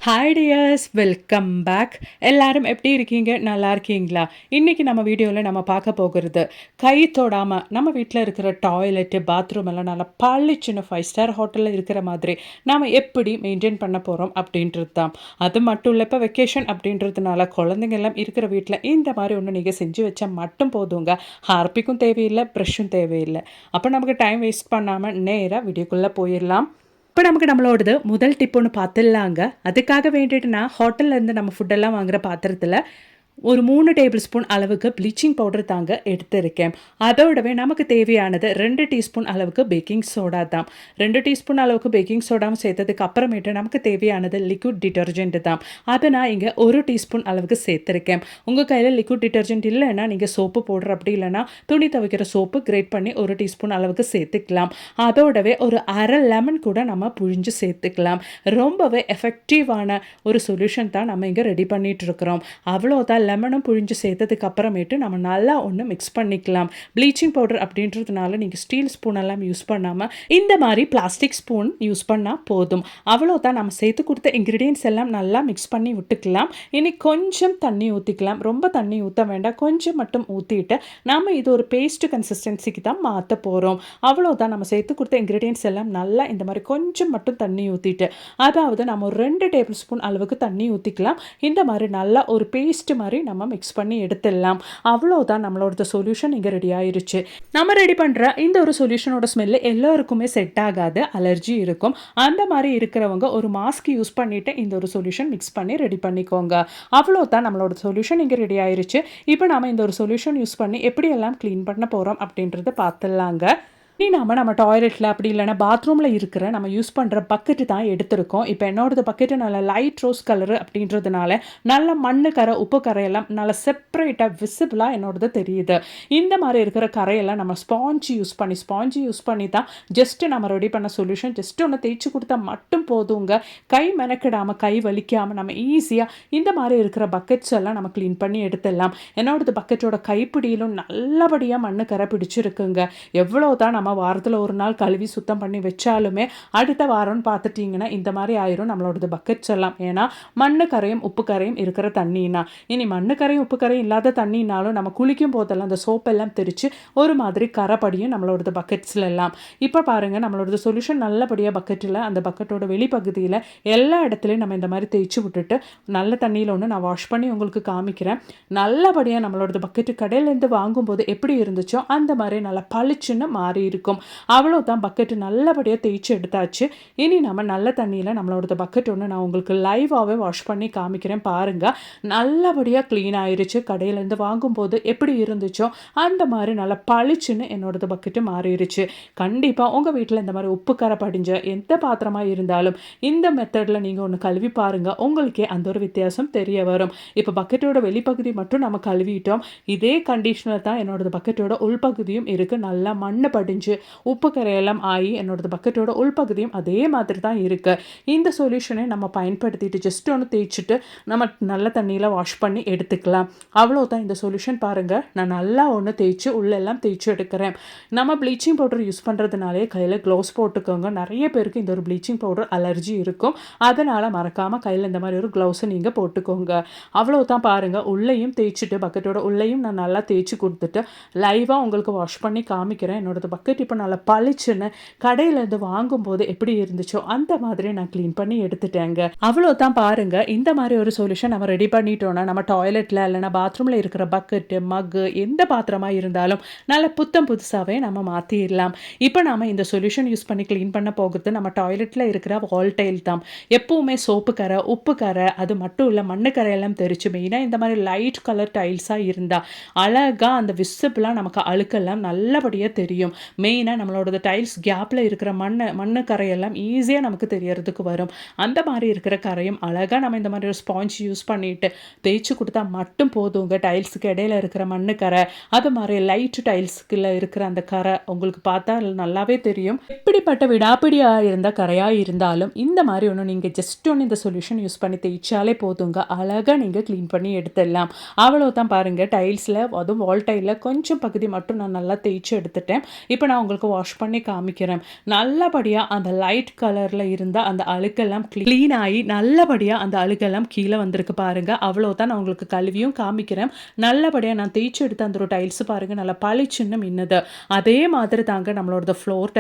Hi tears, welcome back. எல்லாரும் எப்படி இருக்கீங்க? நல்லா இருக்கீங்களா? இன்றைக்கி நம்ம வீடியோவில் நம்ம பார்க்க போகிறது கை தொடாமல் நம்ம வீட்டில் இருக்கிற டாய்லெட்டு, பாத்ரூம் எல்லாம் நல்லா பளிச்சுன்னு 5 ஸ்டார் ஹோட்டலில் இருக்கிற மாதிரி நம்ம எப்படி மெயின்டைன் பண்ண போகிறோம் அப்படின்றது தான். அது மட்டும் இல்லை, இப்போ வெக்கேஷன் அப்படின்றதுனால குழந்தைங்க எல்லாம் இருக்கிற வீட்டில் இந்த மாதிரி ஒன்று நீங்கள் செஞ்சு வச்சா மட்டும் போதுங்க. ஹார்பிக்கும் தேவையில்லை, ப்ரெஷ்ஷும் தேவையில்லை. அப்போ நமக்கு டைம் வேஸ்ட் பண்ணாமல் நேராக வீடியோக்குள்ளே போயிடலாம். இப்போ நமக்கு நம்மளோடது முதல் டிப் ஒன்று பார்த்துடலாங்க. அதுக்காக வேண்டிட்டு நான் ஹோட்டல்லேருந்து நம்ம ஃபுட்டெல்லாம் வாங்குகிற பாத்திரத்தில் ஒரு 3 டேபிள் ஸ்பூன் அளவுக்கு ப்ளீச்சிங் பவுடர் தாங்க எடுத்திருக்கேன். அதோடவே நமக்கு தேவையானது 2 டீஸ்பூன் அளவுக்கு பேக்கிங் சோடா தான். 2 டீஸ்பூன் அளவுக்கு பேக்கிங் சோடாவும் சேர்த்ததுக்கு அப்புறமேட்டு நமக்கு தேவையானது லிக்விட் டிட்டர்ஜென்ட் தான். அதை நான் இங்கே 1 டீஸ்பூன் அளவுக்கு சேர்த்துருக்கேன். உங்கள் கையில் லிக்விட் டிட்டர்ஜென்ட் இல்லைன்னா நீங்கள் சோப்பு பவுடர், அப்படி இல்லைன்னா துணி துவைக்கிற சோப்பு கிரேட் பண்ணி 1 டீஸ்பூன் அளவுக்கு சேர்த்துக்கலாம். அதோடவே ஒரு அரை லெமன் கூட நம்ம புழிஞ்சு சேர்த்துக்கலாம். ரொம்பவே எஃபெக்டிவான ஒரு சொல்யூஷன் தான் நம்ம இங்கே ரெடி பண்ணிட்டு இருக்கிறோம். அவ்வளோதான். லெமனும் புழிஞ்சு சேர்த்ததுக்கு அப்புறமேட்டு நம்ம நல்லா ஒன்று மிக்ஸ் பண்ணிக்கலாம். ப்ளீச்சிங் பவுடர் அப்படின்றதுனால நீங்கள் ஸ்டீல் ஸ்பூன் எல்லாம் யூஸ் பண்ணாமல் இந்த மாதிரி பிளாஸ்டிக் ஸ்பூன் யூஸ் பண்ணால் போதும். அவ்வளோதான். நம்ம சேர்த்து கொடுத்த இன்க்ரீடியன்ஸ் எல்லாம் நல்லா மிக்ஸ் பண்ணி விட்டுக்கலாம். இனி கொஞ்சம் தண்ணி ஊற்றிக்கலாம். ரொம்ப தண்ணி ஊற்ற வேண்டாம், கொஞ்சம் மட்டும் ஊற்றிட்டு நம்ம இது ஒரு பேஸ்ட் கன்சிஸ்டன்சிக்கு தான் மாற்ற போகிறோம். அவ்வளோதான். நம்ம சேர்த்து கொடுத்த இன்க்ரீடியன்ஸ் எல்லாம் நல்லா இந்த மாதிரி கொஞ்சம் மட்டும் தண்ணி ஊற்றிட்டு, அதாவது நம்ம ஒரு 2 டேபிள் ஸ்பூன் அளவுக்கு தண்ணி ஊற்றிக்கலாம். இந்த மாதிரி நல்லா ஒரு பேஸ்ட் மாதிரி நம்ம மிக்ஸ் பண்ணி எடுத்துடலாம். அவ்வளோதான். நம்மளோட சொல்யூஷன் இங்கே ரெடி ஆயிருச்சு. நம்ம ரெடி பண்ணுற இந்த ஒரு சொல்யூஷனோட ஸ்மெல்லு எல்லாருக்குமே செட் ஆகாது, அலர்ஜி இருக்கும். அந்த மாதிரி இருக்கிறவங்க ஒரு மாஸ்க் யூஸ் பண்ணிவிட்டு இந்த ஒரு சொல்யூஷன் மிக்ஸ் பண்ணி ரெடி பண்ணிக்கோங்க. அவ்வளோதான். நம்மளோட சொல்யூஷன் இங்கே ரெடி ஆயிருச்சு. இப்போ நம்ம இந்த ஒரு சொல்யூஷன் யூஸ் பண்ணி எப்படியெல்லாம் க்ளீன் பண்ண போகிறோம் அப்படின்றத பார்த்துடலாங்க. இனி நம்ம டாய்லெட்டில் அப்படி இல்லைனா பாத்ரூமில் இருக்கிற நம்ம யூஸ் பண்ணுற பக்கெட்டு தான் எடுத்திருக்கோம். இப்போ என்னோடது பக்கெட்டு நல்ல லைட் ரோஸ் கலரு அப்படின்றதுனால நல்ல மண்ணு கரை, உப்பு கரையெல்லாம் நல்லா செப்பரேட்டாக விசிபிளாக என்னோடது தெரியுது. இந்த மாதிரி இருக்கிற கரையெல்லாம் நம்ம ஸ்பாஞ்சு யூஸ் பண்ணி தான் ஜஸ்ட்டு நம்ம ரெடி பண்ண சொல்யூஷன். ஜஸ்ட்டு ஒன்று தேய்ச்சி கொடுத்தா மட்டும் போதுங்க. கை மெனக்கிடாமல், கை வலிக்காமல் நம்ம ஈஸியாக இந்த மாதிரி இருக்கிற பக்கெட்ஸ் எல்லாம் நம்ம க்ளீன் பண்ணி எடுத்துடலாம். என்னோடது பக்கெட்டோட கைப்பிடியிலும் நல்லபடியாக மண்ணு கரை பிடிச்சிருக்குங்க. எவ்வளோதான் நம்ம வாரத்தில் ஒரு நாள் கழுவி சுத்தம் பண்ணி வச்சாலுமே அடுத்த வாரம்னு பார்த்துட்டிங்கன்னா இந்த மாதிரி ஆயிரும் நம்மளோடது பக்கெட்ஸ் எல்லாம். ஏன்னா மண்ணு கரையும் உப்பு கரையும் இருக்கிற தண்ணினா, இனி மண்ணு கரையும் உப்பு கரையும் இல்லாத தண்ணினாலும் நம்ம குளிக்கும் போதெல்லாம் அந்த சோப்பெல்லாம் தெரிச்சு ஒரு மாதிரி கரைப்படியும் நம்மளோடது பக்கெட்ஸ்ல எல்லாம். இப்போ பாருங்கள், நம்மளோடது சொல்யூஷன் நல்லபடியாக பக்கெட்டில் அந்த பக்கெட்டோட வெளிப்பகுதியில் எல்லா இடத்துலையும் நம்ம இந்த மாதிரி தேய்ச்சி விட்டுட்டு நல்ல தண்ணியில் ஒன்று நான் வாஷ் பண்ணி உங்களுக்கு காமிக்கிறேன். நல்லபடியாக நம்மளோடது பக்கெட்டு கடையிலேருந்து வாங்கும்போது எப்படி இருந்துச்சோ அந்த மாதிரி நல்லா பளிச்சுன்னு மாறி இருக்கும். அவ்வளோதான். பக்கெட்டு நல்லபடியாக தேய்ச்சி எடுத்தாச்சு. இனி நம்ம நல்ல தண்ணியில் நம்மளோட பக்கெட் ஒன்று நான் உங்களுக்கு லைவாகவே வாஷ் பண்ணி காமிக்கிறேன். பாருங்கள், நல்லபடியாக க்ளீன் ஆயிடுச்சு. கடையிலேருந்து வாங்கும்போது எப்படி இருந்துச்சோ அந்த மாதிரி நல்லா பளிச்சுன்னு என்னோடது பக்கெட்டு மாறிடுச்சு. கண்டிப்பாக உங்கள் வீட்டில் இந்த மாதிரி உப்பு கரை படிஞ்ச எந்த பாத்திரமாக இருந்தாலும் இந்த மெத்தடில் நீங்கள் ஒன்று கழுவி பாருங்கள். உங்களுக்கே அந்த ஒரு வித்தியாசம் தெரிய வரும். இப்போ பக்கெட்டோட வெளிப்பகுதி மட்டும் நம்ம கழுவிட்டோம். இதே கண்டிஷனில் தான் என்னோடது பக்கெட்டோட உள்பகுதியும் இருக்குது. நல்லா மண் படிஞ்சு உப்பு கரையெல்லாம் ஆகி என்னோடது பக்கெட்டோட உள்பகுதியும் அதே மாதிரி தான் இருக்குது. இந்த சொல்யூஷனை நம்ம பயன்படுத்திட்டு ஜஸ்ட் ஒன்று தேய்ச்சிட்டு நம்ம நல்ல தண்ணியில் வாஷ் பண்ணி எடுத்துக்கலாம். அவ்வளோதான். இந்த சொல்யூஷன் பாருங்கள், நான் நல்லா ஒன்று தேய்ச்சி உள்ளெல்லாம் தேய்ச்சி எடுக்கிறேன். நம்ம ப்ளீச்சிங் பவுடர் யூஸ் பண்ணுறதுனாலே கையில் க்ளவுஸ் போட்டுக்கோங்க. நிறைய பேருக்கு இந்த ஒரு ப்ளீச்சிங் பவுடர் அலர்ஜி இருக்கும். அதனால் மறக்காமல் கையில் இந்த மாதிரி ஒரு க்ளவுஸை நீங்கள் போட்டுக்கோங்க. அவ்வளோதான். பாருங்கள், உள்ளேயும் தேய்ச்சிட்டு பக்கெட்டோட உள்ளேயும் நான் நல்லா தேய்ச்சி கொடுத்துட்டு லைவாக உங்களுக்கு வாஷ் பண்ணி காமிக்கிறேன். என்னோடது பக்கெட் இப்போ நல்லா பளிச்சுன்னு கடையிலேருந்து வாங்கும்போது எப்படி இருந்துச்சோ அந்த மாதிரி நான் க்ளீன் பண்ணி எடுத்துட்டேங்க. அவ்வளோதான். பாருங்க, இந்த மாதிரி ஒரு சொல்யூஷன் நம்ம ரெடி பண்ணிட்டோம்னா நம்ம டாய்லெட்டில் இல்லைனா பாத்ரூமில் இருக்கிற பக்கெட்டு, மக்கு, எந்த பாத்திரமாக இருந்தாலும் நல்ல புதுசாகவே நம்ம மாற்றிடலாம். இப்போ நாம் இந்த சொல்யூஷன் யூஸ் பண்ணி க்ளீன் பண்ண போகிறது நம்ம டாய்லெட்டில் இருக்கிற வால் டைல் தான். எப்போவுமே சோப்பு கரை, உப்பு கரை, அது மட்டும் இல்லை மண்ணு கரையெல்லாம் தெரிச்சு மெயினாக இந்த மாதிரி லைட் கலர் டைல்ஸாக இருந்தால் அழகாக அந்த விசிபிளாக நமக்கு அழுக்கெல்லாம் நல்லபடியாக தெரியும். மெயினாக நம்மளோட டைல்ஸ் கேப்பில் இருக்கிற மண்ணு கரையெல்லாம் ஈஸியாக நமக்கு தெரியறதுக்கு வரும். அந்த மாதிரி இருக்கிற கரையும் அழகாக நம்ம இந்த மாதிரி ஒரு ஸ்பாஞ்ச் யூஸ் பண்ணிவிட்டு தேய்ச்சி கொடுத்தா மட்டும் போதுங்க. டைல்ஸுக்கு இடையில இருக்கிற மண்ணு கரை, அது மாதிரி லைட் டைல்ஸுக்குள்ள இருக்கிற அந்த கரை உங்களுக்கு பார்த்தா நல்லாவே தெரியும். எப்படிப்பட்ட விடாப்பிடியாக இருந்த கரையாக இருந்தாலும் இந்த மாதிரி ஒன்று நீங்கள் ஜஸ்ட் ஒன்று இந்த சொல்யூஷன் யூஸ் பண்ணி தேய்ச்சாலே போதுங்க. அழகாக நீங்கள் க்ளீன் பண்ணி எடுத்துடலாம். அவ்வளோதான். பாருங்கள், டைல்ஸில் அதுவும் வால் டைலில் கொஞ்சம் பகுதி மட்டும் நான் நல்லா தேய்ச்சி எடுத்துட்டேன். இப்போ நான் உங்களுக்கு வாஷ் பண்ணி காமிக்கிறேன். நல்லபடியாக அந்த லைட் கலரில் இருந்த அந்த அழுக்கெல்லாம் க்ளீன் ஆகி நல்லபடியாக அந்த அழுக்கெல்லாம் கீழே வந்திருக்கு பாருங்கள். அவ்வளோதான். நான் உங்களுக்கு கழுவியும் காமிக்கிறேன். நல்லபடியாக நான் தேய்ச்சி எடுத்த அந்த ஒரு டைல்ஸ் பாருங்கள், நல்லா பளிச்சுன்னு மின்னுது. அதே மாதிரி தாங்க நம்மளோட ஃப்ளோர்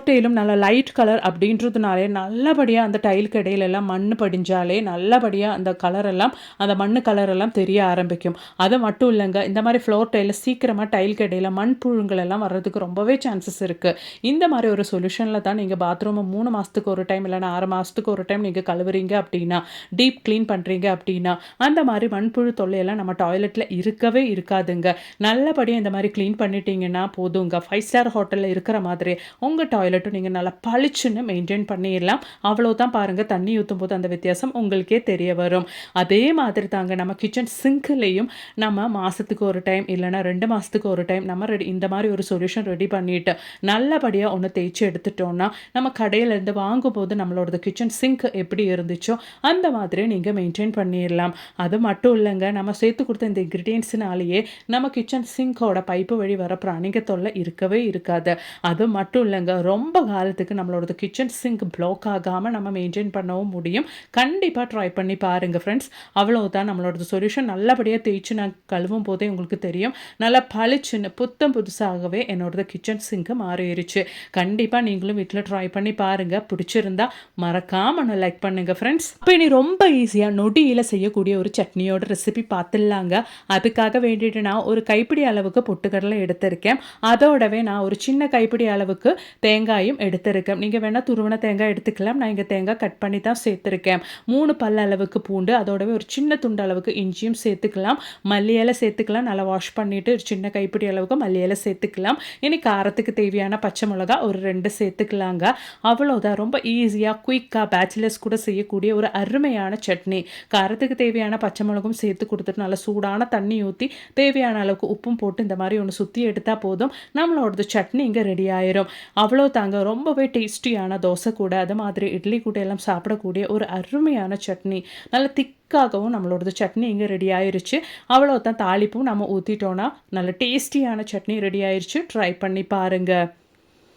டைலும் நல்லா லைட் கலர் அப்படின்றதுனாலே நல்லபடியாக அந்த டைலுக்கு இடையில எல்லாம் மண் படிஞ்சாலே நல்லபடியாக அந்த கலரெல்லாம் அந்த மண் கலரெல்லாம் தெரிய ஆரம்பிக்கும். அது மட்டும் இல்லைங்க, இந்த மாதிரி ஃப்ளோர் டைலில் சீக்கிரமாக டைலுக்கு இடையில மண் புழுங்கள் எல்லாம் வர்றதுக்கு ரொம்பவே சான்சஸ் இருக்குது. இந்த மாதிரி ஒரு சொல்யூஷனில் தான் நீங்கள் பாத்ரூமை 3 மாதத்துக்கு ஒரு டைம் இல்லைனா 6 மாதத்துக்கு ஒரு டைம் நீங்கள் கழுவுறீங்க அப்படின்னா, டீப் க்ளீன் பண்ணுறீங்க அப்படின்னா, அந்த மாதிரி மண்புழு தொல்லையெல்லாம் நம்ம டாய்லெட்டில் இருக்கவே இருக்காதுங்க. நல்லபடியாக இந்த மாதிரி க்ளீன் பண்ணிட்டீங்கன்னா போதுங்க. 5 ஸ்டார் ஹோட்டலில் இருக்கிற மாதிரி உங்கள் டாய்லெட்டும் நீங்கள் நல்லா பளிச்சுன்னு மெயின்டைன் பண்ணிடலாம். அவ்வளோதான் பாருங்கள், தண்ணி ஊற்றும் போது அந்த வித்தியாசம் உங்களுக்கே தெரிய வரும். அதே மாதிரி தாங்க நம்ம கிச்சன் சிங்க்லேயும் நம்ம மாதத்துக்கு ஒரு டைம் இல்லைனா 2 மாதத்துக்கு ஒரு டைம் நம்ம இந்த மாதிரி ஒரு சொல்யூஷன் ரெடி பண்ணிவிட்டு நல்லபடியாக ஒன்று தேய்ச்சி எடுத்துட்டோன்னா நம்ம கடையிலேருந்து வாங்கும்போது நம்மளோட கிச்சன் சிங்க் எப்படி இருந்துச்சோ அந்த மாதிரி நீங்கள் மெயின்டைன் பண்ணிடலாம். அது மட்டும் இல்லைங்க, நம்ம சேர்த்து கொடுத்த இந்த இன்க்ரீடியன்ட்ஸ்னாலேயே நம்ம கிச்சன் சிங்கோட பைப்பு வழி வர பிராணிக தொல்லை இருக்கவே இருக்காது. அது மட்டும் இல்லைங்க, ரொம்ப காலத்துக்கு நம்மளோட கிச்சன் சிங்க் ப்ளாக் ஆகாமல் நம்ம மெயின்டைன் பண்ணவும் முடியும். கண்டிப்பாக ட்ரை பண்ணி பாருங்கள் ஃப்ரெண்ட்ஸ். அவ்வளோதான் நம்மளோட சொல்யூஷன். நல்லபடியாக தேய்ச்சி நான் கழுவும் போதே உங்களுக்கு தெரியும், நல்லா பளிச்சுன்னு புத்தம் புதுசாகவே என்னோடது கிச்சன் சிங்க்கு மாறிடுச்சு. கண்டிப்பாக நீங்களும் வீட்டில் ட்ரை பண்ணி பாருங்கள். பிடிச்சிருந்தா மறக்காம ஒன்று லைக் பண்ணுங்கள் ஃப்ரெண்ட்ஸ். இப்போ இனி ரொம்ப ஈஸியாக நொடியில் செய்யக்கூடிய ஒரு சட்னியோட ரெசிபி பார்த்துடலாங்க. அதுக்காக வேண்டிட்டு நான் ஒரு கைப்பிடி அளவுக்கு பொட்டுக்கடலை எடுத்திருக்கேன். அதோடவே நான் ஒரு சின்ன கைப்பிடி அளவுக்கு தேங்காயும் எடுத்திருக்கேன். நீங்கள் வேணால் துருவன தேங்காய் எடுத்துக்கலாம். நான் இங்கே தேங்காய் கட் பண்ணி தான் சேர்த்துருக்கேன். 3 பல் அளவுக்கு பூண்டு, அதோடவே ஒரு சின்ன துண்டு அளவுக்கு இஞ்சியும் சேர்த்துக்கலாம். மல்லி இலை சேர்த்துக்கலாம். நல்லா வாஷ் பண்ணிவிட்டு ஒரு சின்ன கைப்பிடி அளவுக்கு மல்லி இலை சேர்த்துக்கலாம். இனி காரத்துக்கு தேவையான பச்சை மிளகா ஒரு 2 சேர்த்துக்கலாங்க. அவ்வளோதான். ரொம்ப ஈஸியாக குயிக்காக பேச்சுலர்ஸ் கூட செய்யக்கூடிய ஒரு அருமையான சட்னி. காரத்துக்கு தேவையான பச்சை மிளகும் சேர்த்து கொடுத்துட்டு நல்லா சூடான தண்ணி ஊற்றி தேவையான அளவுக்கு உப்பும் போட்டு இந்த மாதிரி ஒன்று சுற்றி எடுத்தால் போதும், நம்மளோடது சட்னி இங்கே ரெடி ஆயிரும். அவ்வளோ தாங்க. ரொம்பவே டேஸ்டியான தோசை கூட அது மாதிரி இட்லி கூட எல்லாம் சாப்பிடக்கூடிய ஒரு அருமையான சட்னி. நல்ல திக்காகவும் நம்மளோடது சட்னி இங்கே ரெடி ஆயிருச்சு. அவ்வளோதான். தாளிப்பும் நம்ம ஊற்றிட்டோன்னா நல்ல டேஸ்டியான சட்னி ரெடி ஆயிருச்சு. ட்ரை பண்ணி பாருங்கள்.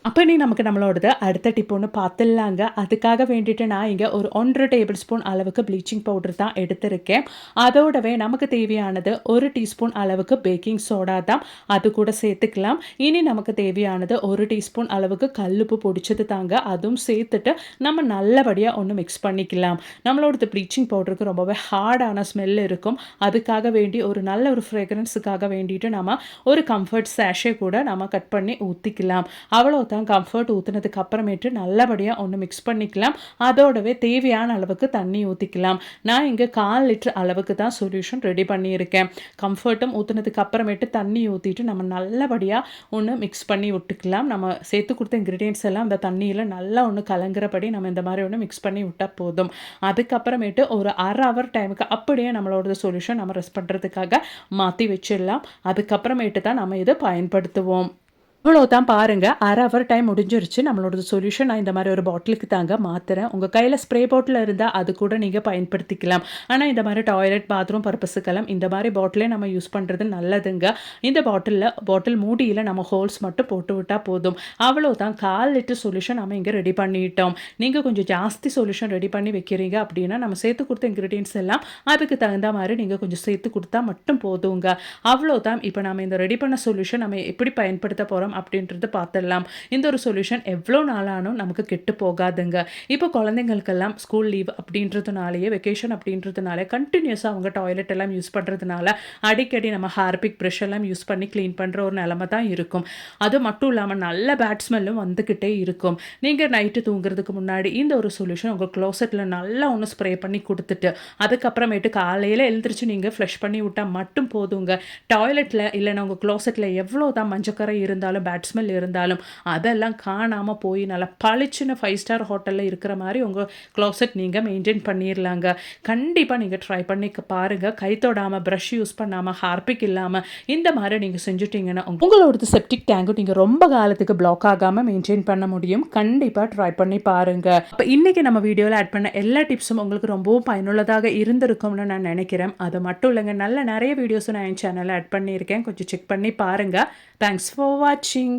அப்போ நீ நமக்கு நம்மளோடது அடுத்த டிப் ஒன்று பார்த்துடலாங்க. அதுக்காக வேண்டிட்டு நான் இங்கே ஒரு 1.5 டேபிள் ஸ்பூன் அளவுக்கு ப்ளீச்சிங் பவுடர் தான் எடுத்திருக்கேன். அதோடவே நமக்கு தேவையானது 1 டீஸ்பூன் அளவுக்கு பேக்கிங் சோடா தான், அது கூட சேர்த்துக்கலாம். இனி நமக்கு தேவையானது 1 டீஸ்பூன் அளவுக்கு கல்லுப்பு பொடிச்சது தாங்க, அதுவும் சேர்த்துட்டு நம்ம நல்லபடியாக ஒன்று மிக்ஸ் பண்ணிக்கலாம். நம்மளோடது ப்ளீச்சிங் பவுடருக்கு ரொம்பவே ஹார்டான ஸ்மெல் இருக்கும். அதுக்காக வேண்டி ஒரு நல்ல ஒரு ஃப்ரேக்ரன்ஸுக்காக வேண்டிட்டு நம்ம ஒரு கம்ஃபர்ட் சேஷே கூட நம்ம கட் பண்ணி ஊற்றிக்கலாம். அவ்வளோ கம்ஃபர்ட் ஊற்றுனதுக்கு அப்புறமேட்டு நல்லபடியாக ஒன்று மிக்ஸ் பண்ணிக்கலாம். அதோடவே தேவையான அளவுக்கு தண்ணி ஊற்றிக்கலாம். நான் இங்கே 1/4 லிட்டர் அளவுக்கு தான் சொல்யூஷன் ரெடி பண்ணியிருக்கேன். கம்ஃபர்ட்டும் ஊற்றுனதுக்கு அப்புறமேட்டு தண்ணி ஊற்றிட்டு நம்ம நல்லபடியாக ஒன்று மிக்ஸ் பண்ணி விட்டுக்கலாம். நம்ம சேர்த்து கொடுத்த இன்க்ரீடியன்ட்ஸ் எல்லாம் அந்த தண்ணியில் நல்லா ஒன்று கலங்குறபடி நம்ம இந்த மாதிரி ஒன்று மிக்ஸ் பண்ணி விட்டால் போதும். அதுக்கப்புறமேட்டு ஒரு 1/2 ஹவர் டைமுக்கு அப்படியே நம்மளோட சொல்யூஷன் நம்ம ரெஸ்ட் பண்ணுறதுக்காக மாற்றி வச்சிடலாம். அதுக்கப்புறமேட்டு தான் நம்ம இதை பயன்படுத்துவோம். இவ்வளோதான் பாருங்கள். 1/2 ஹவர் டைம் முடிஞ்சிருச்சு. நம்மளோட சொல்யூஷன் நான் இந்த மாதிரி ஒரு பாட்டிலுக்கு தாங்க மாற்றுறேன். உங்கள் கையில் ஸ்ப்ரே பாட்டில் இருந்தால் அது கூட நீங்கள் பயன்படுத்திக்கலாம். ஆனால் இந்த மாதிரி டாய்லெட் பாத்ரூம் பர்பஸுக்கெல்லாம் இந்த மாதிரி பாட்டிலே நம்ம யூஸ் பண்ணுறது நல்லதுங்க. இந்த பாட்டில் மூடியில் நம்ம ஹோல்ஸ் மட்டும் போட்டு விட்டால் போதும். அவ்வளோதான். 1/4 லிட்டர் சொல்யூஷன் நம்ம இங்கே ரெடி பண்ணிட்டோம். நீங்கள் கொஞ்சம் ஜாஸ்தி சொல்யூஷன் ரெடி பண்ணி வைக்கிறீங்க அப்படின்னா நம்ம சேர்த்து கொடுத்த இன்க்ரீடியன்ட்ஸ் எல்லாம் அதுக்கு தகுந்த மாதிரி நீங்கள் கொஞ்சம் சேர்த்து கொடுத்தா மட்டும் போதுங்க. அவ்வளோதான். இப்போ நம்ம இந்த ரெடி பண்ண சொல்யூஷன் நம்ம எப்படி பயன்படுத்த போகிறோம் அப்படின்றது பார்த்துடலாம். இந்த ஒரு சொல்யூஷன் எவ்வளோ நாளானும் நமக்கு கெட்டு போகாதுங்க. இப்போ குழந்தைங்களுக்கெல்லாம் ஸ்கூல் லீவ் அப்படின்றதுனாலேயே வெக்கேஷன் அப்படின்றதுனால கண்டினியூஸாக அவங்க டாய்லெட் எல்லாம் யூஸ் பண்ணுறதுனால அடிக்கடி நம்ம ஹார்பிக் ப்ரஷ் எல்லாம் யூஸ் பண்ணி க்ளீன் பண்ணுற ஒரு நிலமை தான் இருக்கும். அது மட்டும் இல்லாமல் நல்ல பேட் ஸ்மெல்லும் வந்துக்கிட்டே இருக்கும். நீங்கள் நைட்டு தூங்குறதுக்கு முன்னாடி இந்த ஒரு சொல்யூஷன் உங்கள் க்ளோசெட்டில் நல்லா ஒன்று ஸ்ப்ரே பண்ணி கொடுத்துட்டு அதுக்கப்புறமேட்டு காலையில் எழுந்திரிச்சு நீங்கள் ஃப்ளஷ் பண்ணி விட்டால் மட்டும் போதுங்க. டாய்லெட்டில் இல்லைன்னா உங்கள் க்ளோசெட்டில் எவ்வளோ தான் மஞ்சக்கரை இருந்தாலும் பேட் ஸ்மெல் இருந்தாலும் அதெல்லாம் காணாமல் போய் நல்லா பளிச்சுன்னு 5 ஸ்டார் ஹோட்டலில் இருக்கிற மாதிரி உங்கள் க்ளோசெட் நீங்கள் மெயின்டைன் பண்ணிடலாங்க. கண்டிப்பாக நீங்கள் ட்ரை பண்ணி பாருங்கள். கை தொடாமல், ப்ரஷ் யூஸ் பண்ணாமல், ஹார்பிக் இல்லாமல் இந்த மாதிரி நீங்கள் செஞ்சுட்டிங்கன்னா உங்களோட செப்டிக் டேங்கும் நீங்கள் ரொம்ப காலத்துக்கு பிளாக் ஆகாமல் மெயின்டைன் பண்ண முடியும். கண்டிப்பாக ட்ரை பண்ணி பாருங்கள். இப்போ இன்றைக்கி நம்ம வீடியோவில் ஆட் பண்ண எல்லா டிப்ஸும் உங்களுக்கு ரொம்பவும் பயனுள்ளதாக இருந்திருக்கும்னு நான் நினைக்கிறேன். அது மட்டும் இல்லைங்க, நல்ல நிறைய வீடியோஸும் நான் என் சேனலில் ஆட் பண்ணியிருக்கேன். கொஞ்சம் செக் பண்ணி பாருங்கள். தேங்க்ஸ் ஃபார் வாட்சிங்.